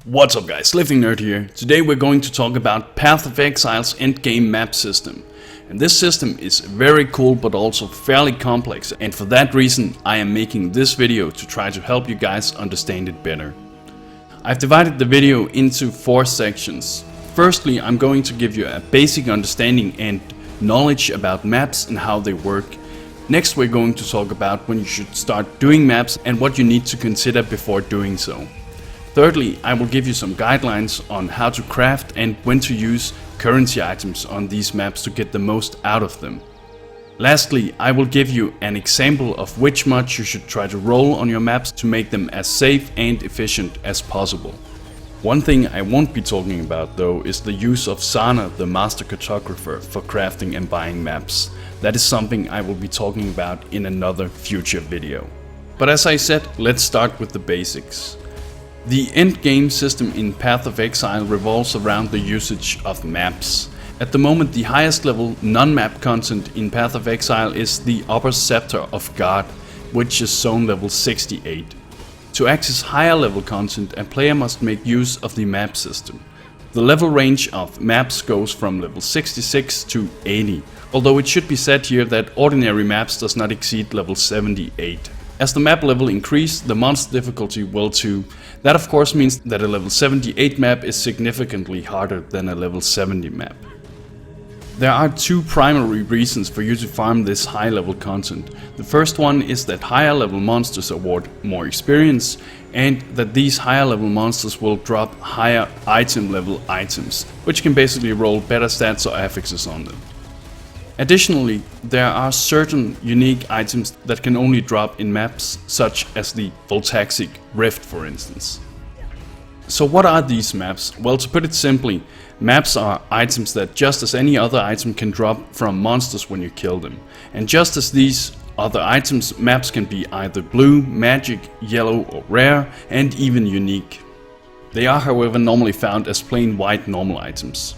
What's up guys, LiftingNerd here. Today we're going to talk about Path of Exile's endgame map system. And this system is very cool but also fairly complex, and for that reason I am making this video to try to help you guys understand it better. I've divided the video into 4 sections. Firstly, I'm going to give you a basic understanding and knowledge about maps and how they work. Next we're going to talk about when you should start doing maps and what you need to consider before doing so. Thirdly, I will give you some guidelines on how to craft and when to use currency items on these maps to get the most out of them. Lastly, I will give you an example of which mods you should try to roll on your maps to make them as safe and efficient as possible. One thing I won't be talking about though is the use of Sana, the master cartographer, for crafting and buying maps. That is something I will be talking about in another future video. But as I said, let's start with the basics. The endgame system in Path of Exile revolves around the usage of maps. At the moment, the highest level non-map content in Path of Exile is the Upper Scepter of God, which is zone level 68. To access higher level content, a player must make use of the map system. The level range of maps goes from level 66 to 80, although it should be said here that ordinary maps does not exceed level 78. As the map level increases, the monster difficulty will too. That of course means that a level 78 map is significantly harder than a level 70 map. There are 2 primary reasons for you to farm this high level content. The first one is that higher level monsters award more experience, and that these higher level monsters will drop higher item level items, which can basically roll better stats or affixes on them. Additionally, there are certain unique items that can only drop in maps, such as the Voltaxic Rift for instance. So what are these maps? Well, to put it simply, maps are items that just as any other item can drop from monsters when you kill them. And just as these other items, maps can be either blue, magic, yellow or rare, and even unique. They are however normally found as plain white normal items.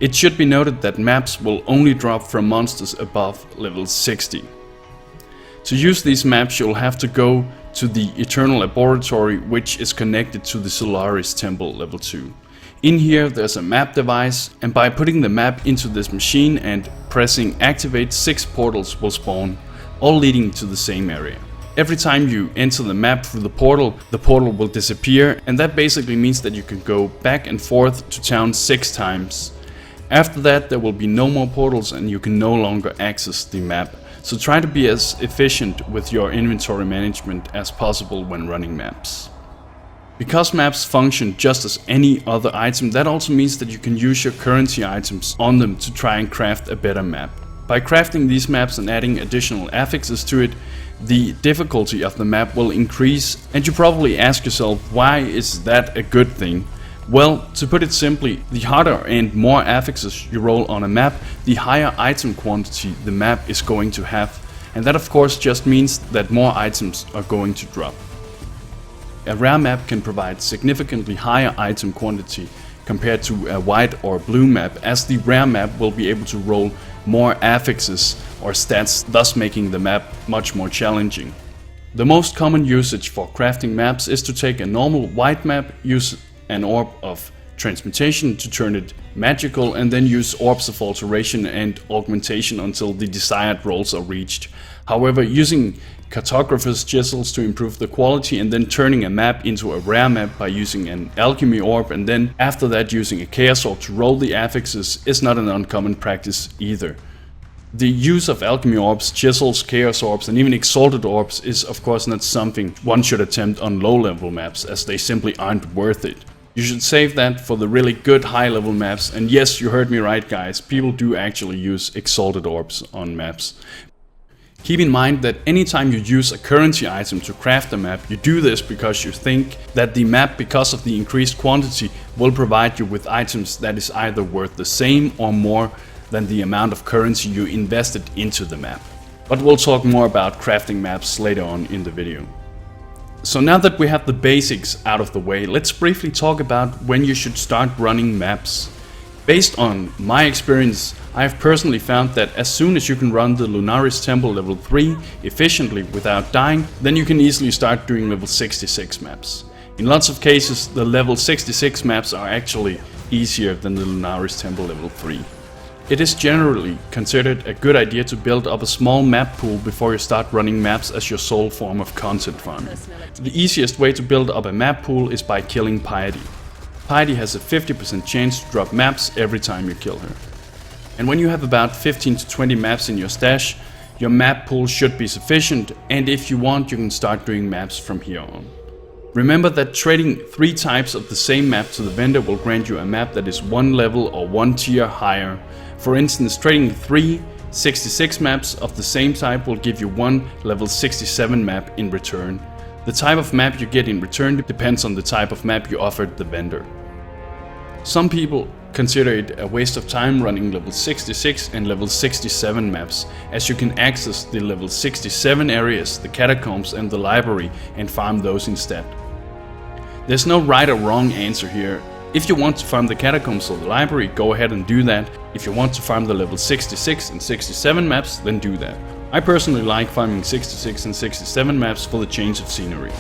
It should be noted that maps will only drop from monsters above level 60. To use these maps you'll have to go to the Eternal Laboratory, which is connected to the Solaris Temple level 2. In here there's a map device, and by putting the map into this machine and pressing activate, 6 portals will spawn, all leading to the same area. Every time you enter the map through the portal will disappear, and that basically means that you can go back and forth to town 6 times. After that there will be no more portals and you can no longer access the map, so try to be as efficient with your inventory management as possible when running maps. Because maps function just as any other item, that also means that you can use your currency items on them to try and craft a better map. By crafting these maps and adding additional affixes to it, the difficulty of the map will increase, and you probably ask yourself, why is that a good thing? Well, to put it simply, the harder and more affixes you roll on a map, the higher item quantity the map is going to have, and that of course just means that more items are going to drop. A rare map can provide significantly higher item quantity compared to a white or blue map, as the rare map will be able to roll more affixes or stats, thus making the map much more challenging. The most common usage for crafting maps is to take a normal white map, use an orb of transmutation to turn it magical, and then use orbs of alteration and augmentation until the desired rolls are reached. However, using cartographer's chisels to improve the quality and then turning a map into a rare map by using an alchemy orb and then after that using a chaos orb to roll the affixes is not an uncommon practice either. The use of alchemy orbs, chisels, chaos orbs and even exalted orbs is of course not something one should attempt on low level maps, as they simply aren't worth it. You should save that for the really good high level maps, and yes, you heard me right guys, people do actually use exalted orbs on maps. Keep in mind that anytime you use a currency item to craft a map, you do this because you think that the map, because of the increased quantity, will provide you with items that is either worth the same or more than the amount of currency you invested into the map. But we'll talk more about crafting maps later on in the video. So now that we have the basics out of the way, let's briefly talk about when you should start running maps. Based on my experience, I have personally found that as soon as you can run the Lunaris Temple level 3 efficiently without dying, then you can easily start doing level 66 maps. In lots of cases, the level 66 maps are actually easier than the Lunaris Temple level 3. It is generally considered a good idea to build up a small map pool before you start running maps as your sole form of content farming. The easiest way to build up a map pool is by killing Piety. Piety has a 50% chance to drop maps every time you kill her. And when you have about 15 to 20 maps in your stash, your map pool should be sufficient, and if you want, you can start doing maps from here on. Remember that trading 3 types of the same map to the vendor will grant you a map that is 1 level or 1 tier higher. For instance, trading 3 66 maps of the same type will give you 1 level 67 map in return. The type of map you get in return depends on the type of map you offered the vendor. Some people consider it a waste of time running level 66 and level 67 maps, as you can access the level 67 areas, the catacombs and the library, and farm those instead. There's no right or wrong answer here. If you want to farm the catacombs or the library, go ahead and do that. If you want to farm the level 66 and 67 maps, then do that. I personally like farming 66 and 67 maps for the change of scenery.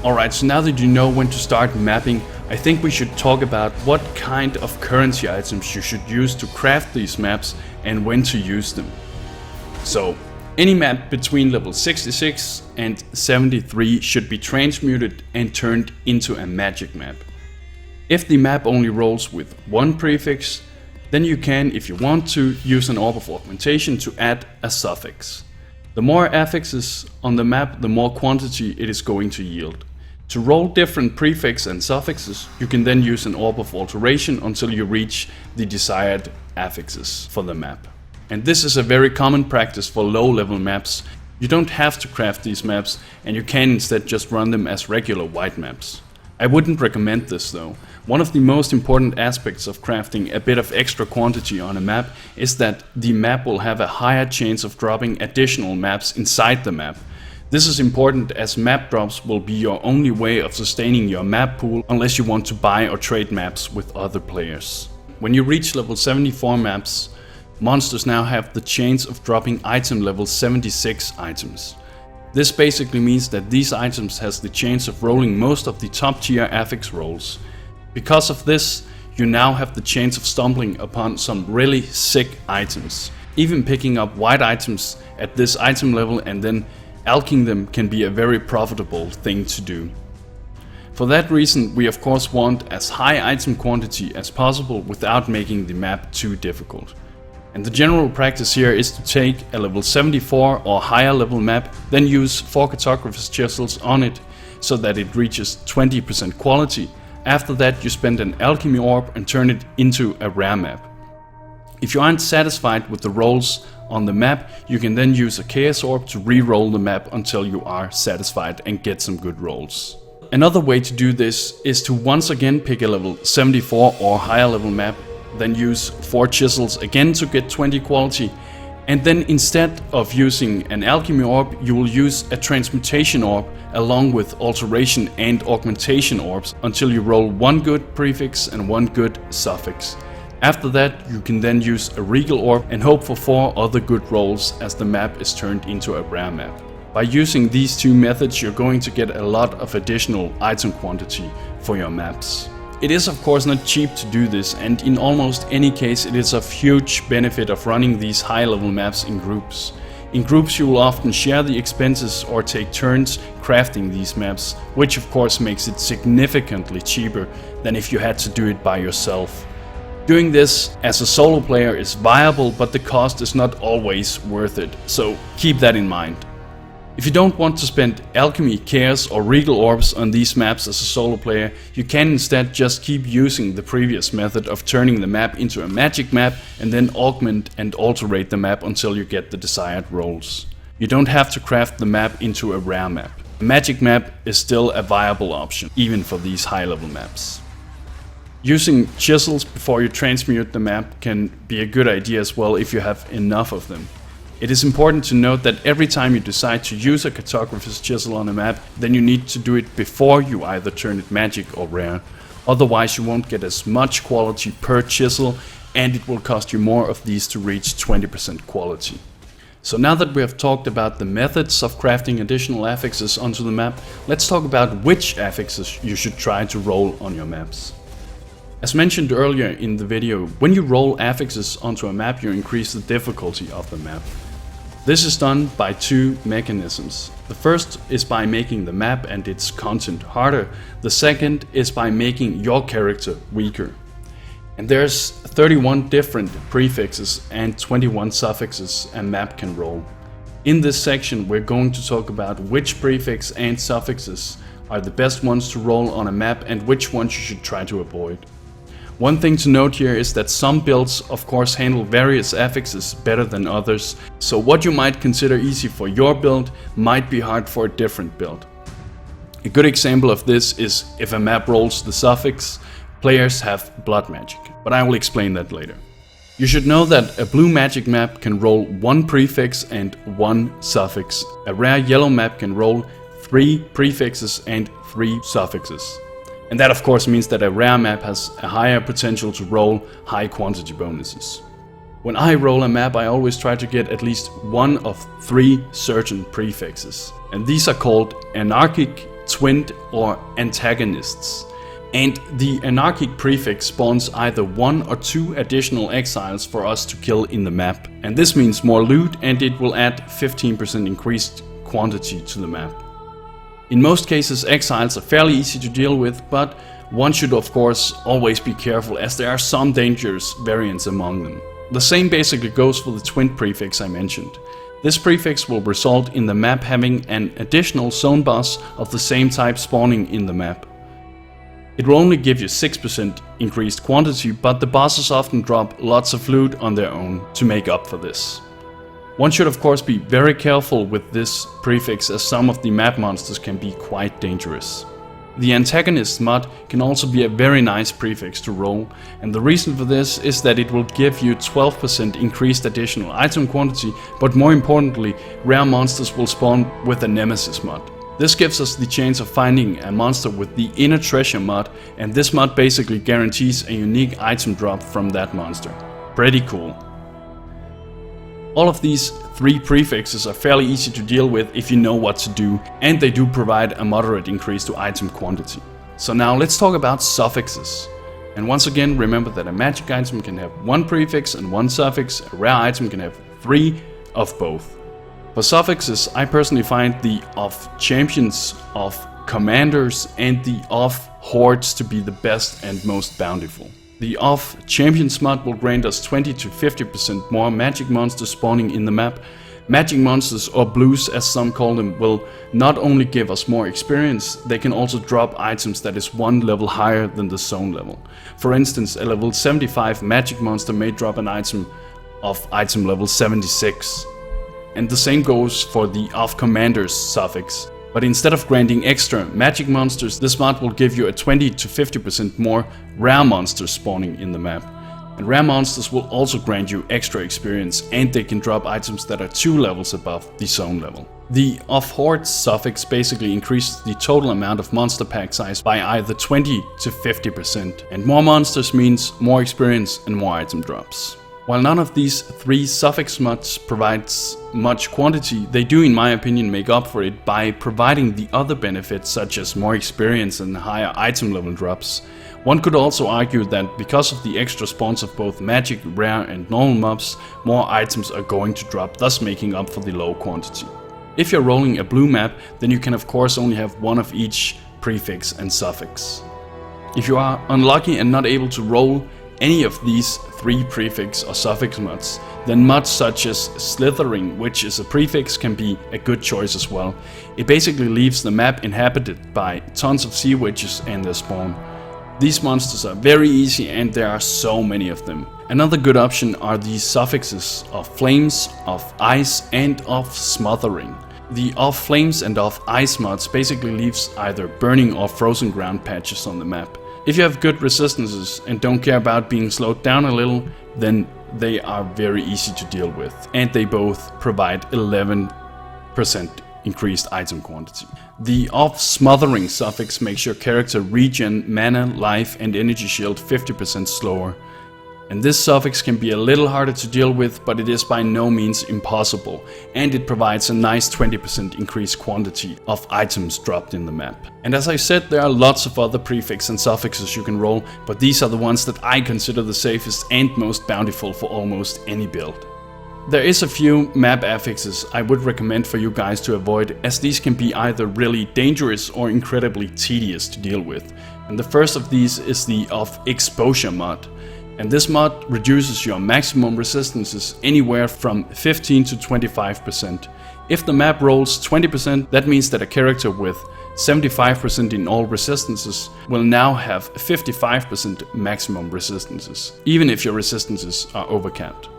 Alright, so now that you know when to start mapping, I think we should talk about what kind of currency items you should use to craft these maps and when to use them. So, any map between level 66 and 73 should be transmuted and turned into a magic map. If the map only rolls with 1 prefix, then you can, if you want to, use an orb of augmentation to add a suffix. The more affixes on the map, the more quantity it is going to yield. To roll different prefixes and suffixes, you can then use an orb of alteration until you reach the desired affixes for the map. And this is a very common practice for low level maps. You don't have to craft these maps, and you can instead just run them as regular white maps. I wouldn't recommend this though. One of the most important aspects of crafting a bit of extra quantity on a map is that the map will have a higher chance of dropping additional maps inside the map. This is important as map drops will be your only way of sustaining your map pool unless you want to buy or trade maps with other players. When you reach level 74 maps, monsters now have the chance of dropping item level 76 items. This basically means that these items has the chance of rolling most of the top tier affix rolls. Because of this, you now have the chance of stumbling upon some really sick items. Even picking up white items at this item level and then alching them can be a very profitable thing to do. For that reason, we of course want as high item quantity as possible without making the map too difficult. And the general practice here is to take a level 74 or higher level map, then use 4 cartographer's chisels on it so that it reaches 20% quality. After that, you spend an alchemy orb and turn it into a rare map. If you aren't satisfied with the rolls on the map, you can then use a chaos orb to re-roll the map until you are satisfied and get some good rolls. Another way to do this is to once again pick a level 74 or higher level map, then use 4 chisels again to get 20 quality, and then instead of using an alchemy orb, you will use a transmutation orb along with alteration and augmentation orbs until you roll 1 good prefix and 1 good suffix. After that, you can then use a regal orb and hope for 4 other good rolls as the map is turned into a rare map. By using these 2 methods, you're going to get a lot of additional item quantity for your maps. It is of course not cheap to do this, and in almost any case it is of huge benefit of running these high level maps in groups. In groups you will often share the expenses or take turns crafting these maps, which of course makes it significantly cheaper than if you had to do it by yourself. Doing this as a solo player is viable, but the cost is not always worth it, so keep that in mind. If you don't want to spend alchemy, chaos or regal orbs on these maps as a solo player, you can instead just keep using the previous method of turning the map into a magic map and then augment and alterate the map until you get the desired rolls. You don't have to craft the map into a rare map. A magic map is still a viable option, even for these high level maps. Using chisels before you transmute the map can be a good idea as well if you have enough of them. It is important to note that every time you decide to use a cartographer's chisel on a map, then you need to do it before you either turn it magic or rare. Otherwise you won't get as much quality per chisel, and it will cost you more of these to reach 20% quality. So now that we have talked about the methods of crafting additional affixes onto the map, let's talk about which affixes you should try to roll on your maps. As mentioned earlier in the video, when you roll affixes onto a map, you increase the difficulty of the map. This is done by two mechanisms. The first is by making the map and its content harder. The second is by making your character weaker. And there's 31 different prefixes and 21 suffixes a map can roll. In this section we're going to talk about which prefix and suffixes are the best ones to roll on a map and which ones you should try to avoid. One thing to note here is that some builds of course handle various affixes better than others, so what you might consider easy for your build might be hard for a different build. A good example of this is if a map rolls the suffix, players have blood magic, but I will explain that later. You should know that a blue magic map can roll one prefix and one suffix. A rare yellow map can roll 3 prefixes and 3 suffixes. And that of course means that a rare map has a higher potential to roll high quantity bonuses. When I roll a map, I always try to get at least one of 3 certain prefixes. And these are called anarchic, twinned or antagonists. And the anarchic prefix spawns either 1 or 2 additional exiles for us to kill in the map. And this means more loot, and it will add 15% increased quantity to the map. In most cases exiles are fairly easy to deal with, but one should of course always be careful as there are some dangerous variants among them. The same basically goes for the twin prefix I mentioned. This prefix will result in the map having an additional zone boss of the same type spawning in the map. It will only give you 6% increased quantity, but the bosses often drop lots of loot on their own to make up for this. One should of course be very careful with this prefix as some of the map monsters can be quite dangerous. The antagonist mod can also be a very nice prefix to roll, and the reason for this is that it will give you 12% increased additional item quantity, but more importantly, rare monsters will spawn with a nemesis mod. This gives us the chance of finding a monster with the inner treasure mod, and this mod basically guarantees a unique item drop from that monster. Pretty cool. All of these 3 prefixes are fairly easy to deal with if you know what to do, and they do provide a moderate increase to item quantity. So now let's talk about suffixes. And once again, remember that a magic item can have 1 prefix and 1 suffix, a rare item can have 3 of both. For suffixes, I personally find the of champions, of commanders and the of hordes to be the best and most bountiful. The of champions mod will grant us 20 to 50% more magic monsters spawning in the map. Magic monsters, or blues as some call them, will not only give us more experience, they can also drop items that is 1 level higher than the zone level. For instance, a level 75 magic monster may drop an item of item level 76. And the same goes for the of commanders suffix. But instead of granting extra magic monsters, this mod will give you a 20 to 50% more rare monsters spawning in the map. And rare monsters will also grant you extra experience, and they can drop items that are 2 levels above the zone level. The of hordes suffix basically increases the total amount of monster pack size by either 20 to 50%. And more monsters means more experience and more item drops. While none of these 3 suffix mods provides much quantity, they do in my opinion make up for it by providing the other benefits such as more experience and higher item level drops. One could also argue that because of the extra spawns of both magic, rare and normal mobs, more items are going to drop, thus making up for the low quantity. If you're rolling a blue map, then you can of course only have 1 of each prefix and suffix. If you are unlucky and not able to roll any of these 3 prefix or suffix mods, then mods such as slithering, which is a prefix, can be a good choice as well. It basically leaves the map inhabited by tons of sea witches and their spawn. These monsters are very easy and there are so many of them. Another good option are the suffixes of flames, of ice and of smothering. The of flames and of ice mods basically leaves either burning or frozen ground patches on the map. If you have good resistances and don't care about being slowed down a little, then they are very easy to deal with, and they both provide 11% increased item quantity. The of smothering suffix makes your character regen mana, life and energy shield 50% slower. And this suffix can be a little harder to deal with, but it is by no means impossible, and it provides a nice 20% increased quantity of items dropped in the map. And as I said, there are lots of other prefixes and suffixes you can roll, but these are the ones that I consider the safest and most bountiful for almost any build. There is a few map affixes I would recommend for you guys to avoid, as these can be either really dangerous or incredibly tedious to deal with. And the first of these is the of exposure mod. And this mod reduces your maximum resistances anywhere from 15 to 25%. If the map rolls 20%, that means that a character with 75% in all resistances will now have 55% maximum resistances, even if your resistances are overcapped.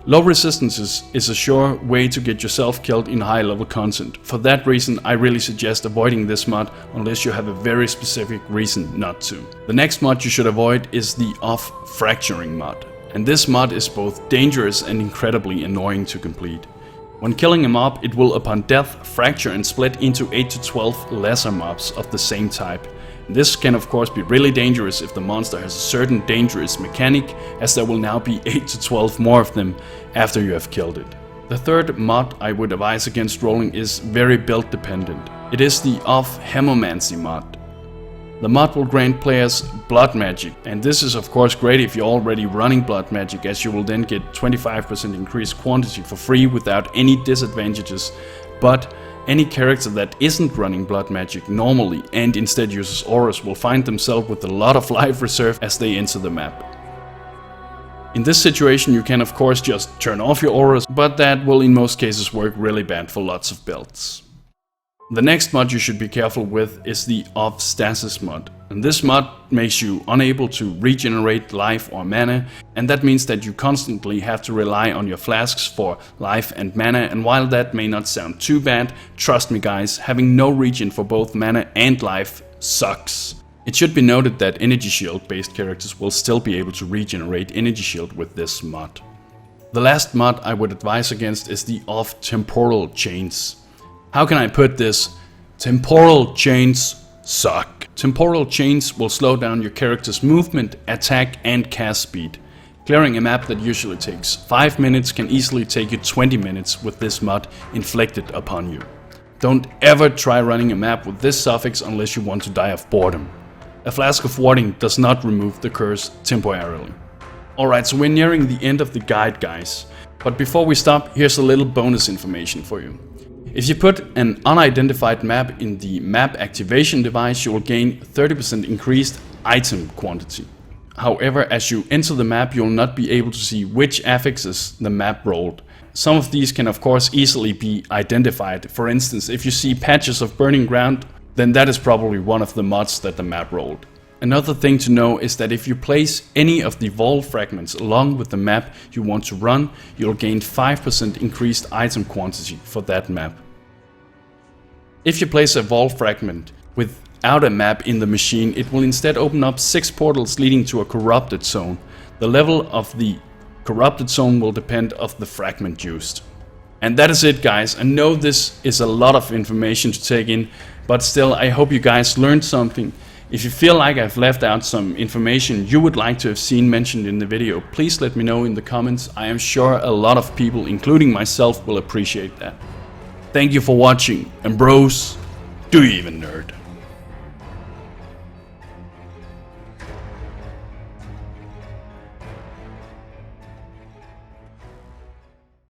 Low resistances is a sure way to get yourself killed in high level content. For that reason, I really suggest avoiding this mod unless you have a very specific reason not to. The next mod you should avoid is the off fracturing mod. And this mod is both dangerous and incredibly annoying to complete. When killing a mob, it will upon death fracture and split into 8 to 12 lesser mobs of the same type. This can of course be really dangerous if the monster has a certain dangerous mechanic, as there will now be 8 to 12 more of them after you have killed it. The third mod I would advise against rolling is very build dependent. It is the off Hemomancy mod. The mod will grant players blood magic, and this is of course great if you're already running blood magic, as you will then get 25% increased quantity for free without any disadvantages. But any character that isn't running blood magic normally and instead uses auras will find themselves with a lot of life reserve as they enter the map. In this situation you can of course just turn off your auras, but that will in most cases work really bad for lots of builds. The next mod you should be careful with is the off stasis mod. And this mod makes you unable to regenerate life or mana, and that means that you constantly have to rely on your flasks for life and mana. And while that may not sound too bad, trust me guys, having no regen for both mana and life sucks. It should be noted that energy shield based characters will still be able to regenerate energy shield with this mod. The last mod I would advise against is the off temporal chains. How can I put this? Temporal chains suck. Temporal chains will slow down your character's movement, attack and cast speed. Clearing a map that usually takes 5 minutes can easily take you 20 minutes with this mod inflicted upon you. Don't ever try running a map with this suffix unless you want to die of boredom. A flask of warding does not remove the curse temporarily. Alright, so we're nearing the end of the guide guys. But before we stop, here's a little bonus information for you. If you put an unidentified map in the map activation device, you will gain 30% increased item quantity. However, as you enter the map, you will not be able to see which affixes the map rolled. Some of these can of course easily be identified. For instance, if you see patches of burning ground, then that is probably one of the mods that the map rolled. Another thing to know is that if you place any of the wall fragments along with the map you want to run, you'll gain 5% increased item quantity for that map. If you place a wall fragment without a map in the machine, it will instead open up 6 portals leading to a corrupted zone. The level of the corrupted zone will depend on the fragment used. And that is it guys. I know this is a lot of information to take in, but still I hope you guys learned something. If you feel like I've left out some information you would like to have seen mentioned in the video, please let me know in the comments. I am sure a lot of people, including myself, will appreciate that. Thank you for watching, and bros, do you even nerd?